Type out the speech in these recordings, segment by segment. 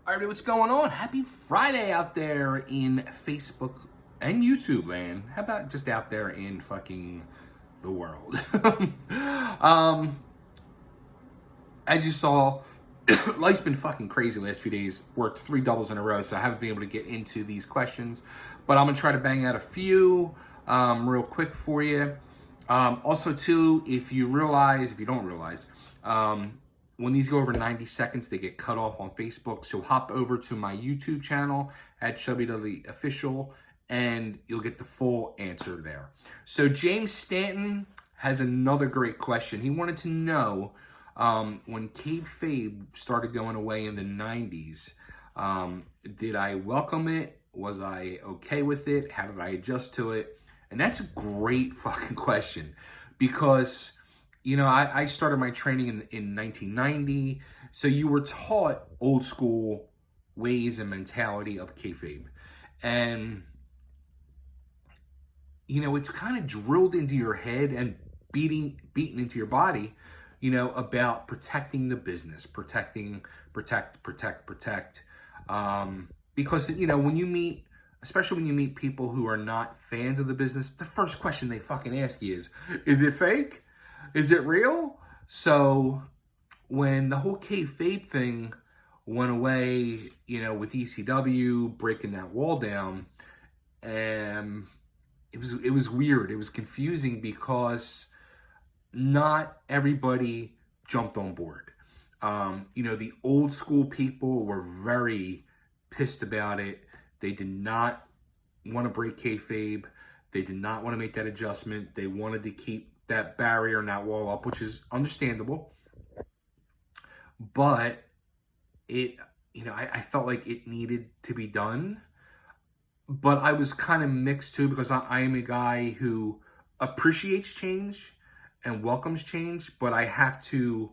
All right, what's going on? Happy Friday out there in Facebook and YouTube land. How about just out there in fucking the world? um, as you saw, life's been fucking crazy the last few days. Worked 3 doubles in a row, so I haven't been able to get into these questions. But I'm gonna try to bang out a few real quick for you. Also, too, if you don't realize, when these go over 90 seconds, they get cut off on Facebook. So hop over to my YouTube channel at Chubby Official, and you'll get the full answer there. So James Stanton has another great question. He wanted to know when kayfabe started going away in the 90s, did I welcome it? Was I okay with it? How did I adjust to it? And that's a great fucking question because, you know, I started my training in 1990. So you were taught old school ways and mentality of kayfabe. And, you know, it's kind of drilled into your head and beaten into your body, you know, about protecting the business, protect. Because, you know, especially when you meet people who are not fans of the business, the first question they fucking ask you is it fake? Is it real? So when the whole kayfabe thing went away, you know, with ECW breaking that wall down, it was weird. It was confusing because not everybody jumped on board. You know, the old school people were very pissed about it. They did not want to break kayfabe. They did not want to make that adjustment. They wanted to keep that barrier and that wall up, which is understandable. But you know, I felt like it needed to be done. But I was kind of mixed too because I am a guy who appreciates change and welcomes change, but I have to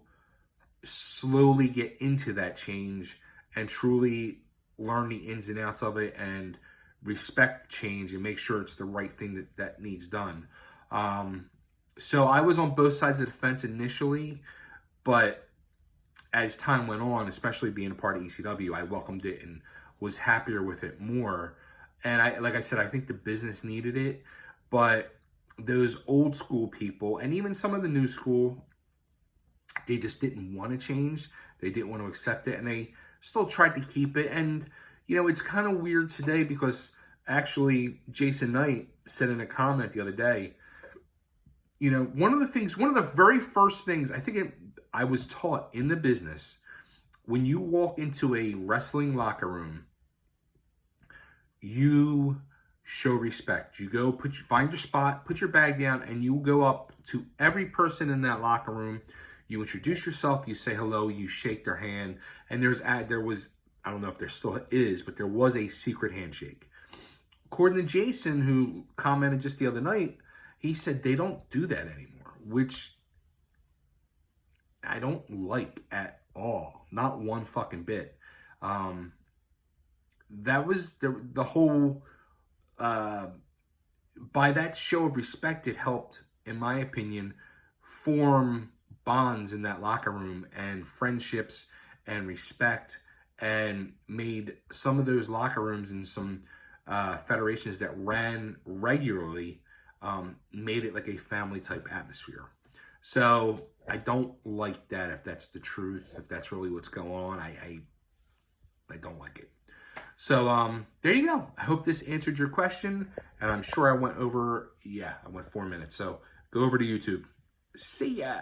slowly get into that change and truly learn the ins and outs of it and respect change and make sure it's the right thing that needs done. So I was on both sides of the fence initially, but as time went on, especially being a part of ECW, I welcomed it and was happier with it more. And like I said, I think the business needed it, but those old school people and even some of the new school, they just didn't want to change. They didn't want to accept it, and they still tried to keep it. And, you know, it's kind of weird today because actually Jason Knight said in a comment the other day, you know, one of the very first things I was taught in the business, when you walk into a wrestling locker room, you show respect. You go find your spot, put your bag down, and you go up to every person in that locker room. You introduce yourself, you say hello, you shake their hand, and there was, I don't know if there still is, but there was a secret handshake. According to Jason, who commented just the other night, he said they don't do that anymore, which I don't like at all. Not one fucking bit. That was the whole, by that show of respect, it helped, in my opinion, form bonds in that locker room and friendships and respect, and made some of those locker rooms and some federations that ran regularly, made it like a family type atmosphere. So I don't like that. If that's the truth, if that's really what's going on, I don't like it. So there you go. I hope this answered your question, and I'm sure I went 4 minutes. So go over to YouTube. See ya.